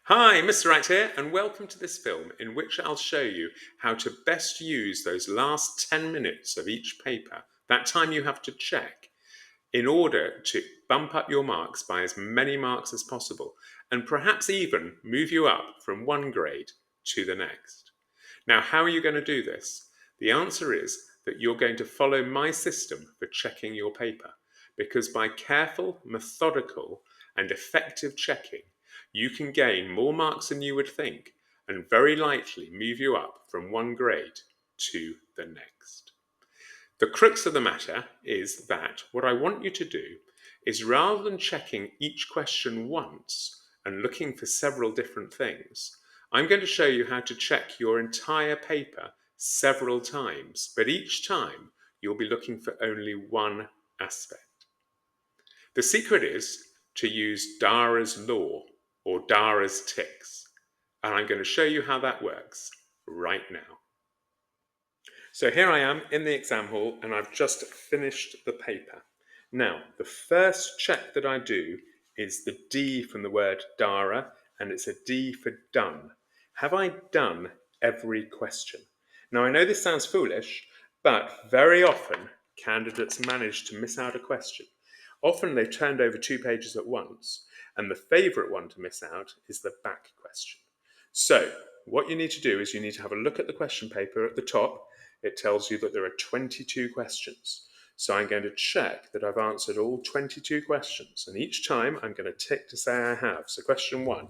Hi, Mr. Right here, and welcome to this film in which I'll show you how to best use those last 10 minutes of each paper, that time you have to check, in order to bump up your marks by as many marks as possible, and perhaps even move you up from one grade to the next. Now, how are you going to do this? The answer is that you're going to follow my system for checking your paper, because by careful, methodical, and effective checking, you can gain more marks than you would think and very likely move you up from one grade to the next. The crux of the matter is that what I want you to do is, rather than checking each question once and looking for several different things, I'm going to show you how to check your entire paper several times, but each time you'll be looking for only one aspect. The secret is to use DARA's law, or DARA's ticks, and I'm going to show you how that works right now. So here I am in the exam hall, and I've just finished the paper. Now, the first check that I do is the D from the word DARA, and it's a D for done. Have I done every question? Now, I know this sounds foolish, but very often candidates manage to miss out a question. Often they've turned over 2 pages at once, and the favourite one to miss out is the back question. So, what you need to do is you need to have a look at the question paper at the top. It tells you that there are 22 questions. So I'm going to check that I've answered all 22 questions. And each time I'm going to tick to say I have. So question 1,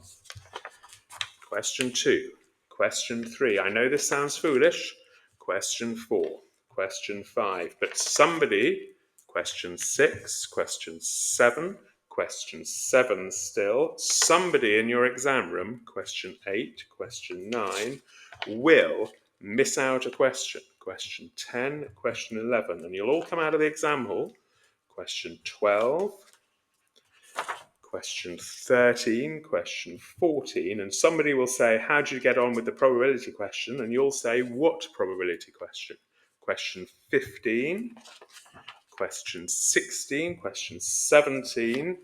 question 2, question 3. I know this sounds foolish. Question 4, question 5. But somebody, question 6, question 7, question 7 still, somebody in your exam room, question 8, question 9, will miss out a question. Question 10, question 11, and you'll all come out of the exam hall. Question 12, question 13, question 14, and somebody will say, how did you get on with the probability question? And you'll say, what probability question? Question 15, question 16, question 17.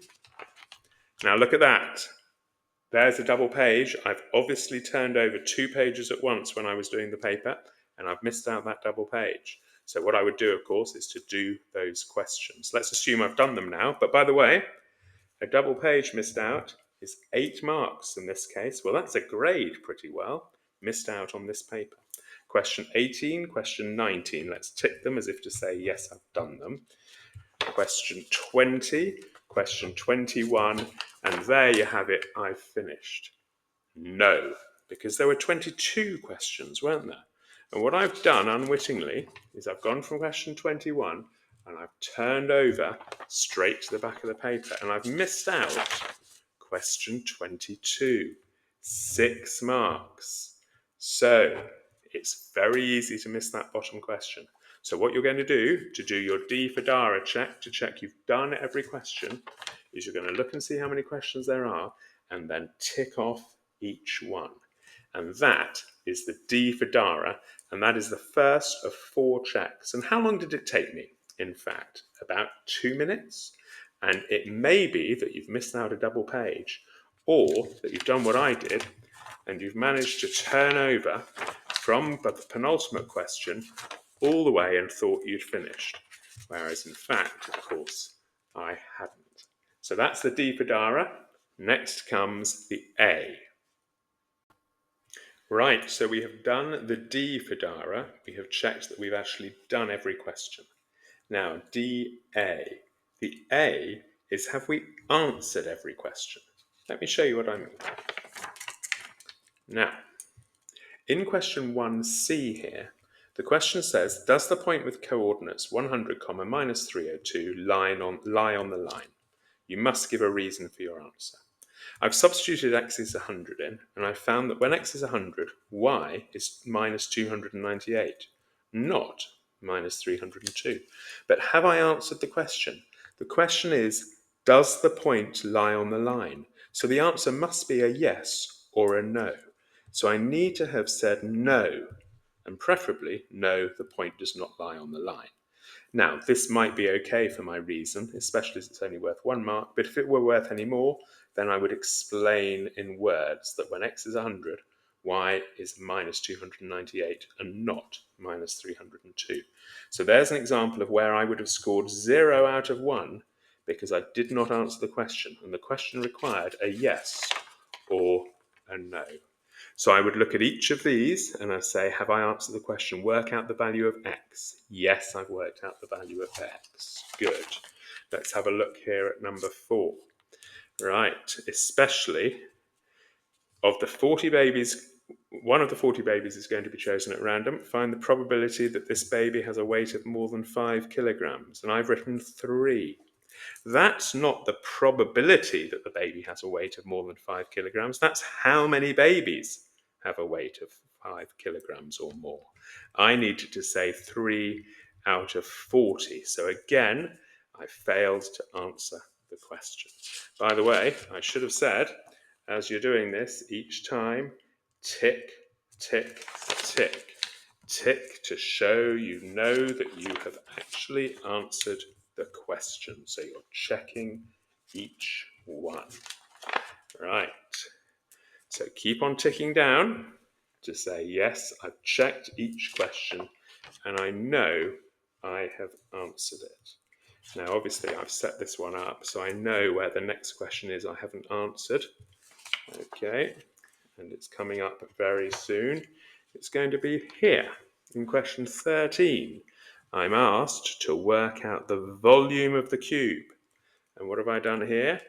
Now look at that. There's a double page. I've obviously turned over 2 pages at once when I was doing the paper, and I've missed out that double page. So what I would do, of course, is to do those questions. Let's assume I've done them now. But by the way, a double page missed out is 8 marks in this case. Well, that's a grade pretty well. Missed out on this paper. Question 18, question 19. Let's tick them as if to say, yes, I've done them. Question 20, question 21, and there you have it, I've finished. No, because there were 22 questions, weren't there? And what I've done unwittingly is I've gone from question 21 and I've turned over straight to the back of the paper, and I've missed out question 22, 6 marks. So it's very easy to miss that bottom question. So what you're going to do your D for DARA check, to check you've done every question, is you're going to look and see how many questions there are and then tick off each one. And that is the D for DARA, and that is the first of 4 checks. And how long did it take me? In fact, about 2 minutes. And it may be that you've missed out a double page, or that you've done what I did and you've managed to turn over from the penultimate question all the way and thought you'd finished. Whereas in fact, of course, I hadn't. So that's the D for DARA. Next comes the A. Right, so we have done the D for DARA. We have checked that we've actually done every question. Now, DA. The A is, have we answered every question? Let me show you what I mean. Now, in question 1C here, the question says, does the point with coordinates 100, minus 302 lie on the line? You must give a reason for your answer. I've substituted x is 100 in, and I've found that when x is 100, y is minus 298, not minus 302. But have I answered the question? The question is, does the point lie on the line? So the answer must be a yes or a no. So I need to have said no, and preferably, no, the point does not lie on the line. Now, this might be okay for my reason, especially as it's only worth 1 mark, but if it were worth any more, then I would explain in words that when x is 100, y is minus 298 and not minus 302. So there's an example of where I would have scored 0 out of 1 because I did not answer the question, and the question required a yes or a no. So I would look at each of these and I'd say, have I answered the question? Work out the value of x. Yes, I've worked out the value of x. Good. Let's have a look here at number 4. Right, especially of the 40 babies, one of the 40 babies is going to be chosen at random. Find the probability that this baby has a weight of more than 5 kilograms. And I've written 3. That's not the probability that the baby has a weight of more than 5 kilograms. That's how many babies have a weight of 5 kilograms or more. I needed to say 3 out of 40. So again, I failed to answer the question. By the way, I should have said, as you're doing this, each time, tick, tick, tick. Tick to show you know that you have actually answered the question. So you're checking each one. Right. So keep on ticking down to say, yes, I've checked each question and I know I have answered it. Now, obviously, I've set this one up, so I know where the next question is I haven't answered. Okay, and it's coming up very soon. It's going to be here in question 13. I'm asked to work out the volume of the cube. And what have I done here?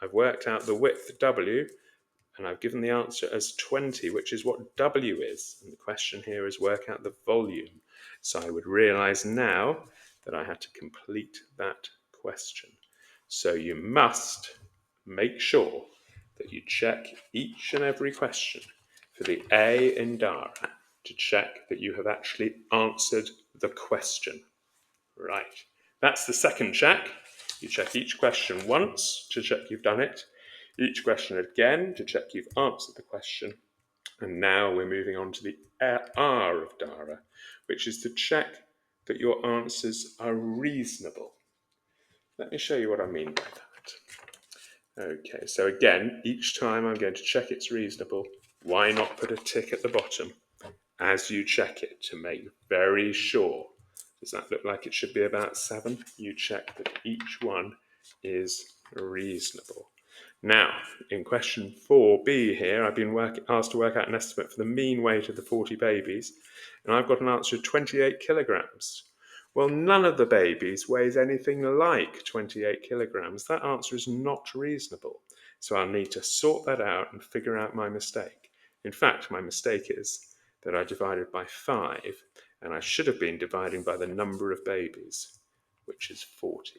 I've worked out the width W, and I've given the answer as 20, which is what W is. And the question here is work out the volume. So I would realize now that I had to complete that question. So you must make sure that you check each and every question for the A in DARA to check that you have actually answered the question. Right. That's the second check. You check each question once to check you've done it, each question again to check you've answered the question, and now we're moving on to the R of DARA, which is to check that your answers are reasonable. Let me show you what I mean by that. Okay, so again, each time I'm going to check it's reasonable. Why not put a tick at the bottom as you check it to make very sure? Does that look like it should be about 7? You check that each one is reasonable. Now, in question 4b here, I've been asked to work out an estimate for the mean weight of the 40 babies, and I've got an answer of 28 kilograms. Well, none of the babies weighs anything like 28 kilograms. That answer is not reasonable. So I'll need to sort that out and figure out my mistake. In fact, my mistake is that I divided by 5, and I should have been dividing by the number of babies, which is 40.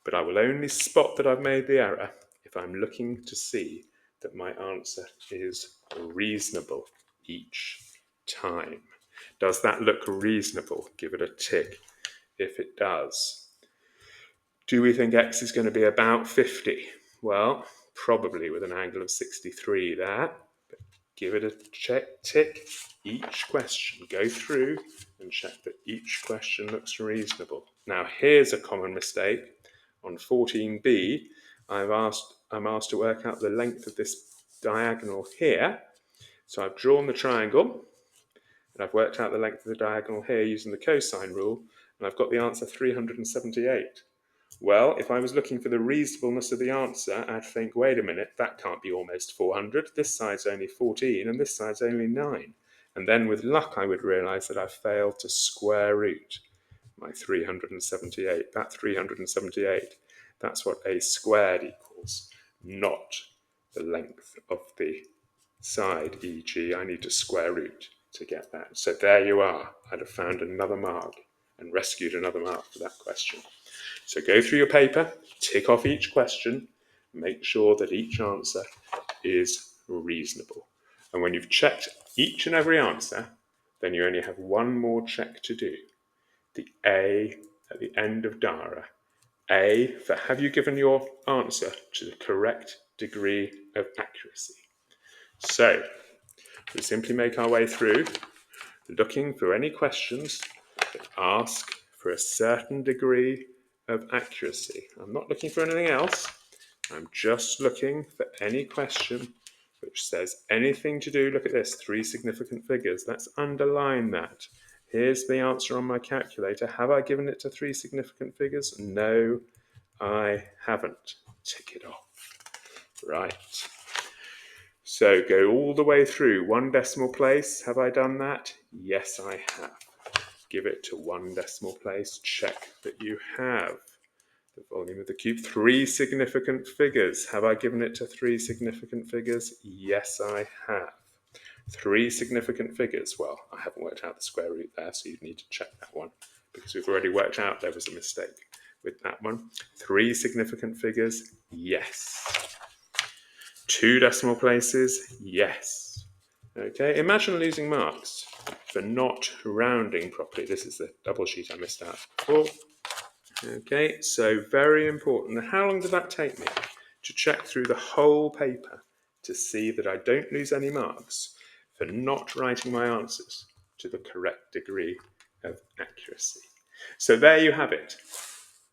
But I will only spot that I've made the error if I'm looking to see that my answer is reasonable each time. Does that look reasonable? Give it a tick if it does. Do we think x is going to be about 50? Well, probably with an angle of 63 there. But give it a tick each question. Go through and check that each question looks reasonable. Now, here's a common mistake. On 14b, I'm asked to work out the length of this diagonal here. So I've drawn the triangle, and I've worked out the length of the diagonal here using the cosine rule, and I've got the answer 378. Well, if I was looking for the reasonableness of the answer, I'd think, wait a minute, that can't be almost 400. This side's only 14, and this side's only 9. And then with luck, I would realize that I failed to square root my 378. That 378, that's what a squared equals, not the length of the side, e.g. I need to square root to get that. So there you are. I'd have found another mark and rescued another mark for that question. So go through your paper, tick off each question, make sure that each answer is reasonable. And when you've checked each and every answer, then you only have one more check to do. The A at the end of DARA. A for have you given your answer to the correct degree of accuracy. So we simply make our way through looking for any questions that ask for a certain degree of accuracy. I'm not looking for anything else. I'm just looking for any question which says anything to do, look at this, 3 significant figures. Let's underline that. Here's the answer on my calculator. Have I given it to 3 significant figures? No, I haven't. Tick it off. Right. So go all the way through 1 decimal place. Have I done that? Yes, I have. Give it to 1 decimal place. Check that you have. The volume of the cube, 3 significant figures. Have I given it to 3 significant figures? Yes, I have. 3 significant figures. Well, I haven't worked out the square root there, so you need to check that one because we've already worked out there was a mistake with that one. 3 significant figures? Yes. 2 decimal places? Yes. Okay, imagine losing marks for not rounding properly. This is the double sheet I missed out before. Okay, so very important. How long did that take me? To check through the whole paper to see that I don't lose any marks for not writing my answers to the correct degree of accuracy. So there you have it.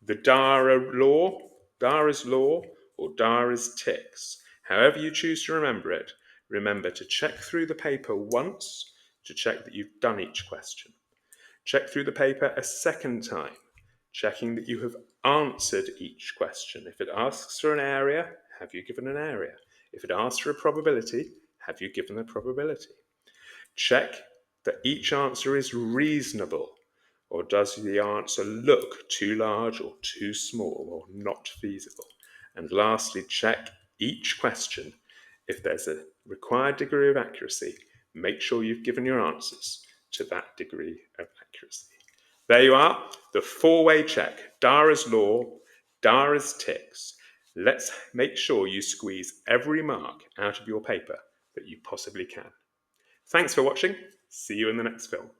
The DARA's law, or DARA's ticks. However you choose to remember it, remember to check through the paper once to check that you've done each question. Check through the paper a second time, checking that you have answered each question. If it asks for an area, have you given an area? If it asks for a probability, have you given a probability? Check that each answer is reasonable, or does the answer look too large or too small or not feasible? And lastly, check each question. If there's a required degree of accuracy, make sure you've given your answers to that degree of accuracy. There you are, the 4-way check. DARA's law, DARA's ticks. Let's make sure you squeeze every mark out of your paper that you possibly can. Thanks for watching. See you in the next film.